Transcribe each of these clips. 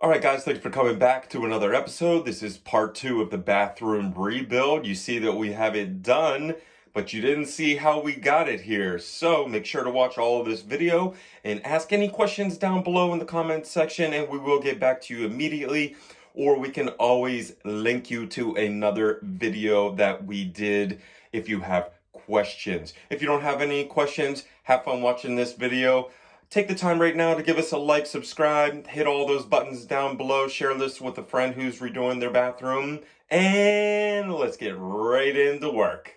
Alright guys, thanks for coming back to another episode. This is part 2 of the bathroom rebuild. You see that we have it done, but you didn't see how we got it here. So make sure to watch all of this video and ask any questions down below in the comments section and we will get back to you immediately. Or we can always link you to another video that we did if you have questions. If you don't have any questions, have fun watching this video. Take the time right now to give us a like, subscribe, hit all those buttons down below, share this with a friend who's redoing their bathroom, and let's get right into work.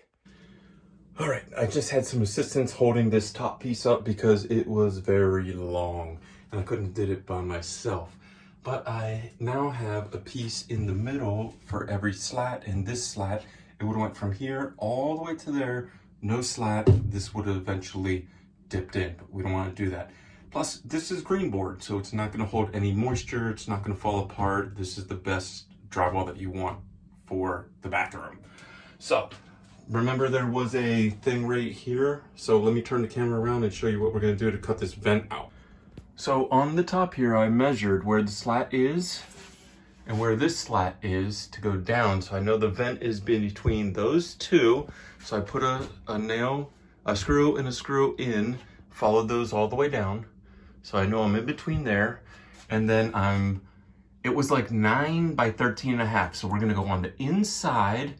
All right, I just had some assistance holding this top piece up because it was very long and I couldn't did it by myself. But I now have a piece in the middle for every slat, and this slat, it would have went from here all the way to there, no slat. This would have eventually dipped in, but we don't want to do that. Plus, this is green board, so it's not going to hold any moisture. It's not going to fall apart. This is the best drywall that you want for the bathroom. So, remember there was a thing right here. So let me turn the camera around and show you what we're going to do to cut this vent out. So on the top here, I measured where the slat is and where this slat is to go down. So I know the vent is between those two. So I put a nail, a screw and a screw in, followed those all the way down. So I know I'm in between there. And then it was like 9 by 13.5. So we're gonna go on the inside,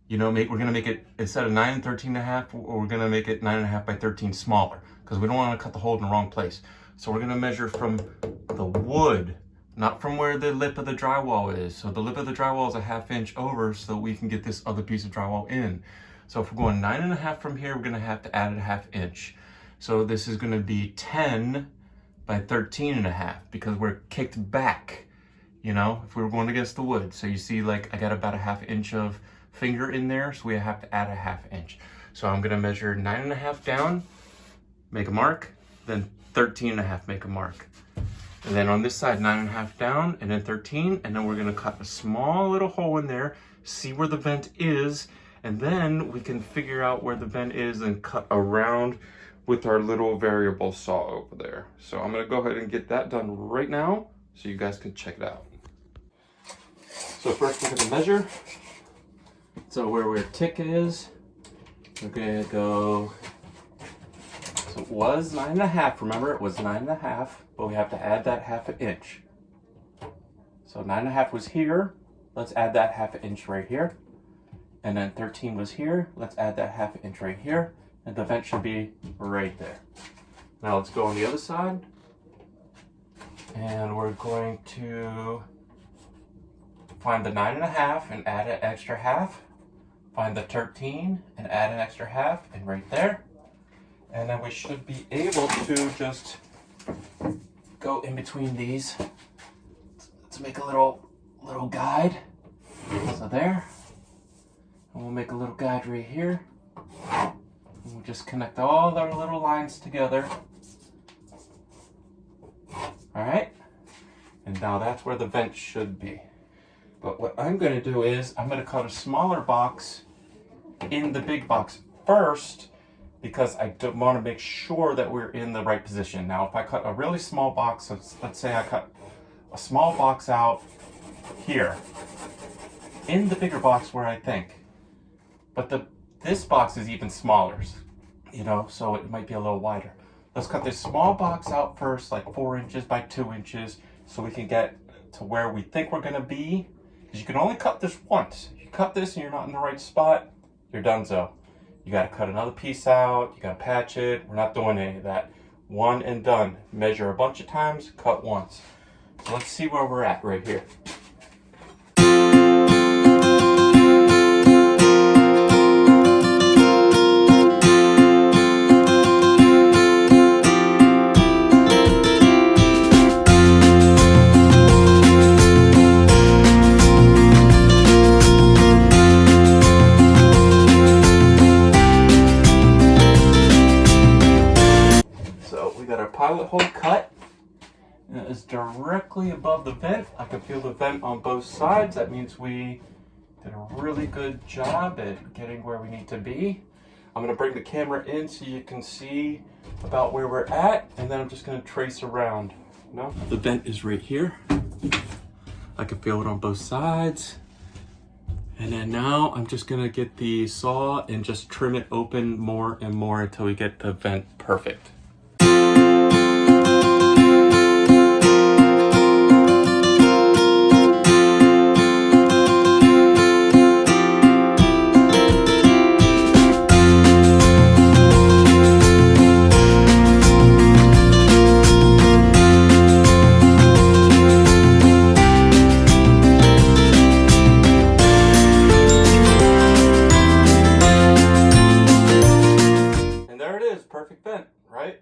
you know, we're gonna make it, instead of 9 and 13.5, we're gonna make it 9.5 by 13 smaller because we don't wanna cut the hole in the wrong place. So we're gonna measure from the wood, not from where the lip of the drywall is. So the lip of the drywall is a 1/2 inch over so we can get this other piece of drywall in. So if we're going 9.5 from here, we're gonna have to add a 1/2 inch. So this is gonna be 10 by 13.5 because we're kicked back, you know, if we were going against the wood. So you see, like, I got about a 1/2 inch of finger in there, so we have to add a 1/2 inch. So I'm gonna measure 9.5 down, make a mark, then 13.5, make a mark. And then on this side, 9.5 down, and then 13, and then we're gonna cut a small little hole in there, see where the vent is, and then we can figure out where the vent is and cut around with our little variable saw over there. So I'm gonna go ahead and get that done right now so you guys can check it out. So first we're gonna measure. So where our tick is, we're gonna go, so it was 9.5, remember it was 9.5, but we have to add that 1/2 inch. So 9.5 was here, let's add that 1/2 inch right here. And then 13 was here, let's add that 1/2 inch right here, and the vent should be right there. Now let's go on the other side, and we're going to find the 9.5 and add an extra 1/2, find the 13 and add an extra 1/2, and right there. And then we should be able to just go in between these to make a little guide. So there. And we'll make a little guide right here. And we'll just connect all our little lines together. Alright? And now that's where the vent should be. But what I'm going to do is, I'm going to cut a smaller box in the big box first, because I want to make sure that we're in the right position. Now if I cut a really small box, let's say I cut a small box out here, in the bigger box where I think. But this box is even smaller, you know, so it might be a little wider. Let's cut this small box out first, like 4 inches by 2 inches, so we can get to where we think we're gonna be. Because you can only cut this once. If you cut this and you're not in the right spot, you're donezo. You gotta cut another piece out, you gotta patch it. We're not doing any of that. One and done. Measure a bunch of times, cut once. So let's see where we're at right here. Pilot hole cut, and it is directly above the vent. I can feel the vent on both sides. That means we did a really good job at getting where we need to be. I'm going to bring the camera in so you can see about where we're at, and then I'm just going to trace around No, the vent is right here. I can feel it on both sides. And then now I'm just gonna get the saw and just trim it open more and more until we get the vent perfect. Perfect vent, right?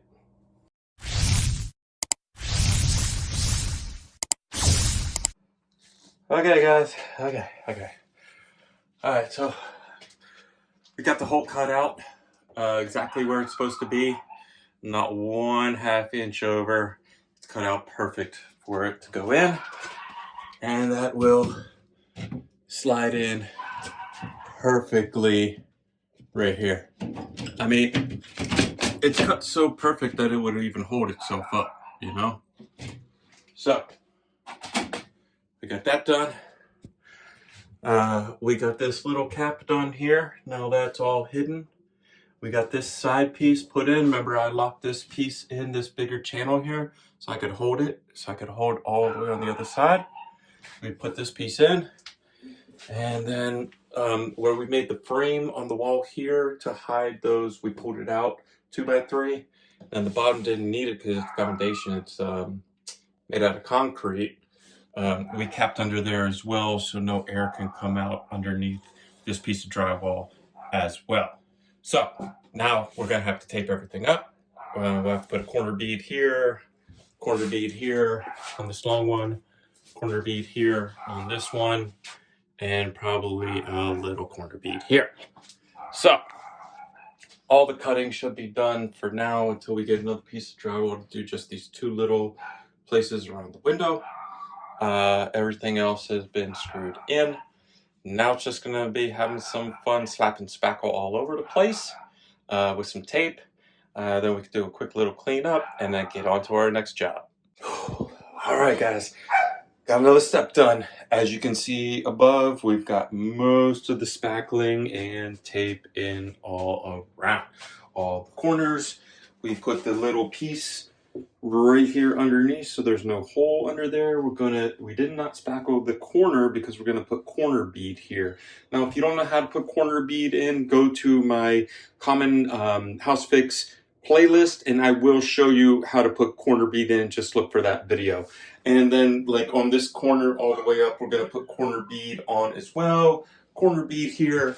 Okay, guys. Okay. All right, so we got the hole cut out exactly where it's supposed to be. Not 1/2 inch over. It's cut out perfect for it to go in. And that will slide in perfectly right here. I mean, it's cut so perfect that it would even hold itself up, you know? So, we got that done. We got this little cap done here. Now that's all hidden. We got this side piece put in. Remember, I locked this piece in this bigger channel here so I could hold it, so I could hold all the way on the other side. We put this piece in. And then where we made the frame on the wall here to hide those, we pulled it out 2x3, and the bottom didn't need it because it's foundation. It's made out of concrete. We capped under there as well so no air can come out underneath this piece of drywall as well. So now we're gonna have to tape everything up. We'll have to put a corner bead here on this long one, corner bead here on this one, and probably a little corner bead here. So all the cutting should be done for now until we get another piece of drywall to do just these 2 little places around the window. Everything else has been screwed in. Now it's just gonna be having some fun slapping spackle all over the place with some tape. Then we can do a quick little cleanup and then get on to our next job. All right, guys. Got another step done. As you can see above, we've got most of the spackling and tape in all around. All the corners. We put the little piece right here underneath so there's no hole under there. We did not spackle the corner because we're gonna put corner bead here. Now, if you don't know how to put corner bead in, go to my common house fix playlist and I will show you how to put corner bead in. Just look for that video. And then like on this corner all the way up, we're gonna put corner bead on as well. Corner bead here,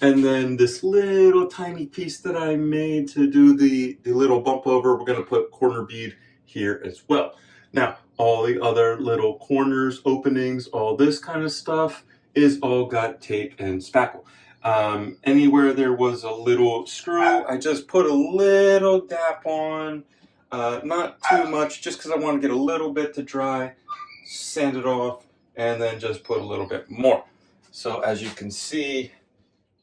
and then this little tiny piece that I made to do the little bump over, we're gonna put corner bead here as well. Now, all the other little corners, openings, all this kind of stuff is all got tape and spackle. Anywhere there was a little screw, I just put a little dap on. Not too much, just because I want to get a little bit to dry, sand it off, and then just put a little bit more. So as you can see,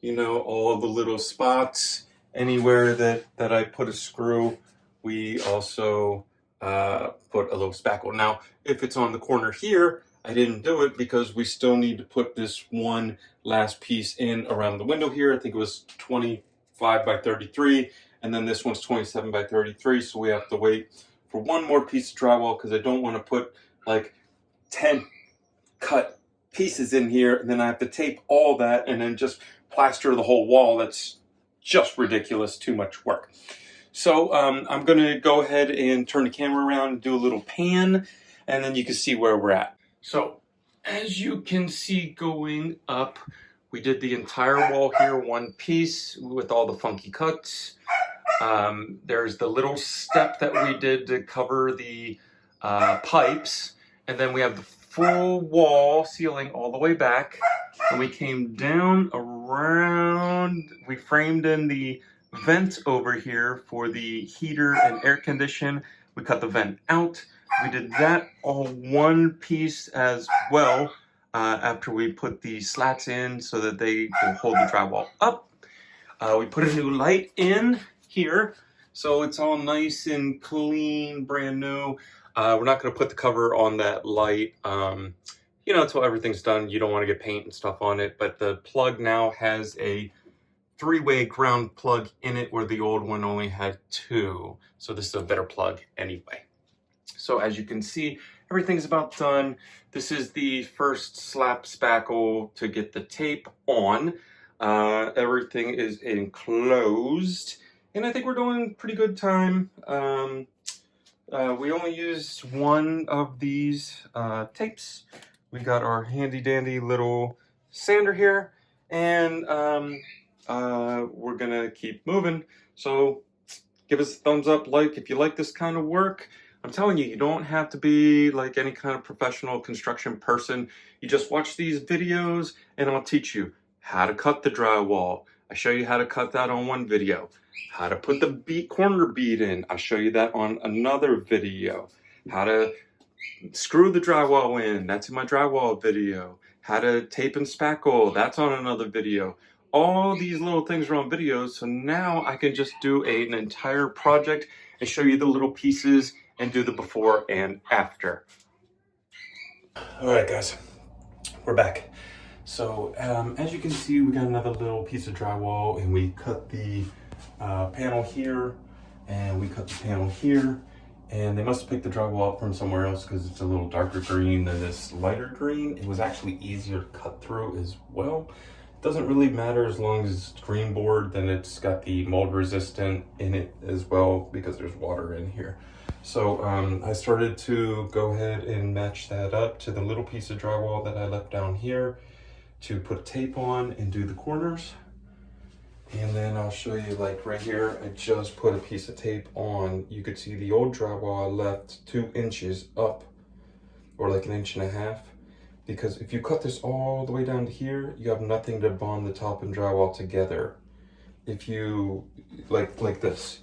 you know, all the little spots, anywhere that I put a screw, we also put a little spackle. Now, if it's on the corner here, I didn't do it because we still need to put this one last piece in around the window here. I think it was 25 by 33. And then this one's 27 by 33, so we have to wait for one more piece of drywall because I don't want to put like 10 cut pieces in here and then I have to tape all that and then just plaster the whole wall. That's just ridiculous, too much work. So I'm going to go ahead and turn the camera around and do a little pan, and then you can see where we're at. So as you can see going up, we did the entire wall here, one piece with all the funky cuts. There's the little step that we did to cover the pipes, and then we have the full wall ceiling all the way back, and we came down around, we framed in the vent over here for the heater and air condition. We cut the vent out. We did that all one piece as well after we put the slats in so that they will hold the drywall up. We put a new light in here So it's all nice and clean, brand new. We're not going to put the cover on that light, you know, until everything's done. You don't want to get paint and stuff on it, but the plug now has a three-way ground plug in it where the old one only had two. So this is a better plug anyway. So as you can see, everything's about done. This is the first slap spackle to get the tape on. Everything is enclosed, and I think we're doing pretty good time. We only used one of these tapes. We got our handy dandy little sander here, and we're gonna keep moving. So give us a thumbs up, like if you like this kind of work. I'm telling you, you don't have to be like any kind of professional construction person. You just watch these videos and I'll teach you how to cut the drywall. I show you how to cut that on one video. How to put the corner bead in. I show you that on another video. How to screw the drywall in. That's in my drywall video. How to tape and spackle. That's on another video. All these little things are on videos, so now I can just do an entire project and show you the little pieces and do the before and after. All right, guys, we're back. So as you can see, we got another little piece of drywall, and we cut the panel here, and we cut the panel here, and they must have picked the drywall up from somewhere else because it's a little darker green than this lighter green. It was actually easier to cut through as well. Doesn't really matter as long as it's green board, then it's got the mold resistant in it as well because there's water in here. So I started to go ahead and match that up to the little piece of drywall that I left down here to put tape on and do the corners. And then I'll show you, like right here, I just put a piece of tape on. You could see the old drywall I left 2 inches up, or like 1.5 inches. Because if you cut this all the way down to here, you have nothing to bond the top and drywall together. If you, like this.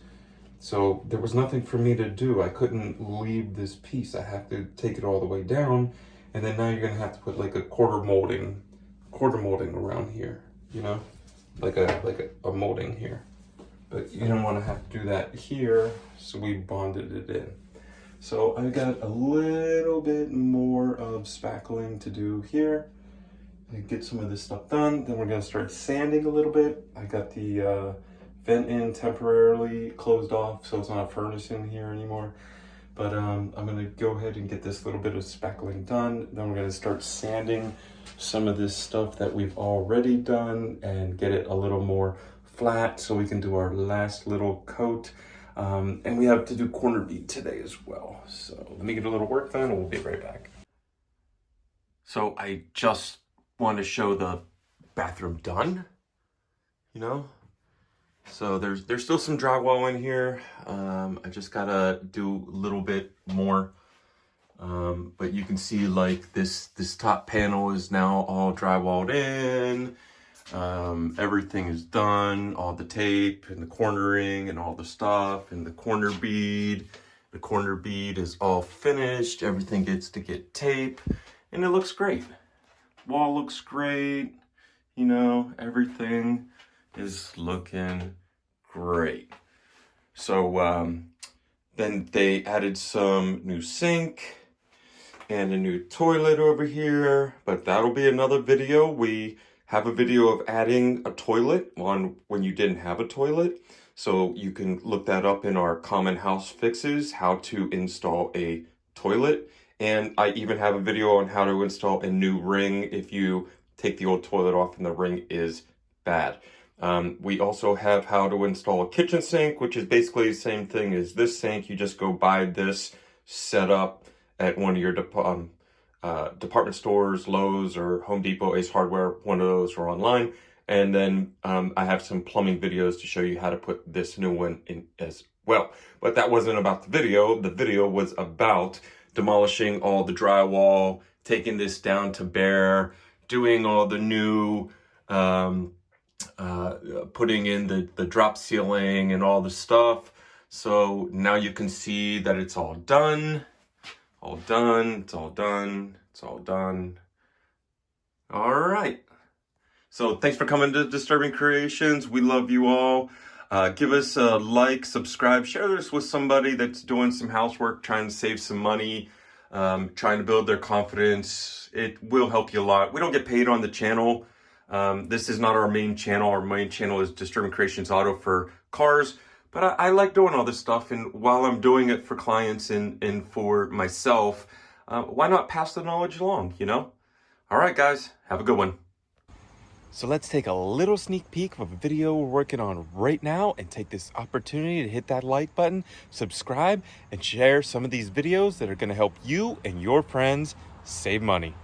So there was nothing for me to do. I couldn't leave this piece. I have to take it all the way down. And then now you're gonna have to put like a quarter molding around here, you know? Like a molding here. But you don't wanna have to do that here, so we bonded it in. So I've got a little bit more of spackling to do here. And get some of this stuff done. Then we're gonna start sanding a little bit. I got the vent in temporarily closed off, so it's not a furnace in here anymore. But I'm gonna go ahead and get this little bit of spackling done. Then we're gonna start sanding some of this stuff that we've already done and get it a little more flat so we can do our last little coat. And we have to do corner bead today as well. So let me get a little work done and we'll be right back. So I just want to show the bathroom done, you know? So there's still some drywall in here. I just gotta do a little bit more. But you can see like this top panel is now all drywalled in. Everything is done, all the tape and the cornering and all the stuff and the corner bead. The corner bead is all finished. Everything gets to get tape and it looks great. Wall looks great. You know, everything is looking great. So then they added some new sink and a new toilet over here, but that'll be another video. We have a video of adding a toilet on when you didn't have a toilet. So you can look that up in our common house fixes, how to install a toilet. And I even have a video on how to install a new ring if you take the old toilet off and the ring is bad. We also have how to install a kitchen sink, which is basically the same thing as this sink. You just go buy this set up at one of your department stores, Lowe's or Home Depot, Ace Hardware, one of those, or online. And then I have some plumbing videos to show you how to put this new one in as well. But that wasn't about the video. The video was about demolishing all the drywall, taking this down to bare, doing all the new, putting in the drop ceiling and all the stuff. So now you can see that it's all done. All done, it's all done, it's all done. All right. So thanks for coming to Disturbing Kreationz. We love you all. Give us a like, subscribe, share this with somebody that's doing some housework, trying to save some money, trying to build their confidence. It will help you a lot. We don't get paid on the channel. This is not our main channel. Our main channel is Disturbing Kreationz Auto for cars. But I like doing all this stuff, and while I'm doing it for clients and for myself, why not pass the knowledge along, you know? All right, guys, have a good one. So let's take a little sneak peek of a video we're working on right now and take this opportunity to hit that like button, subscribe, and share some of these videos that are going to help you and your friends save money.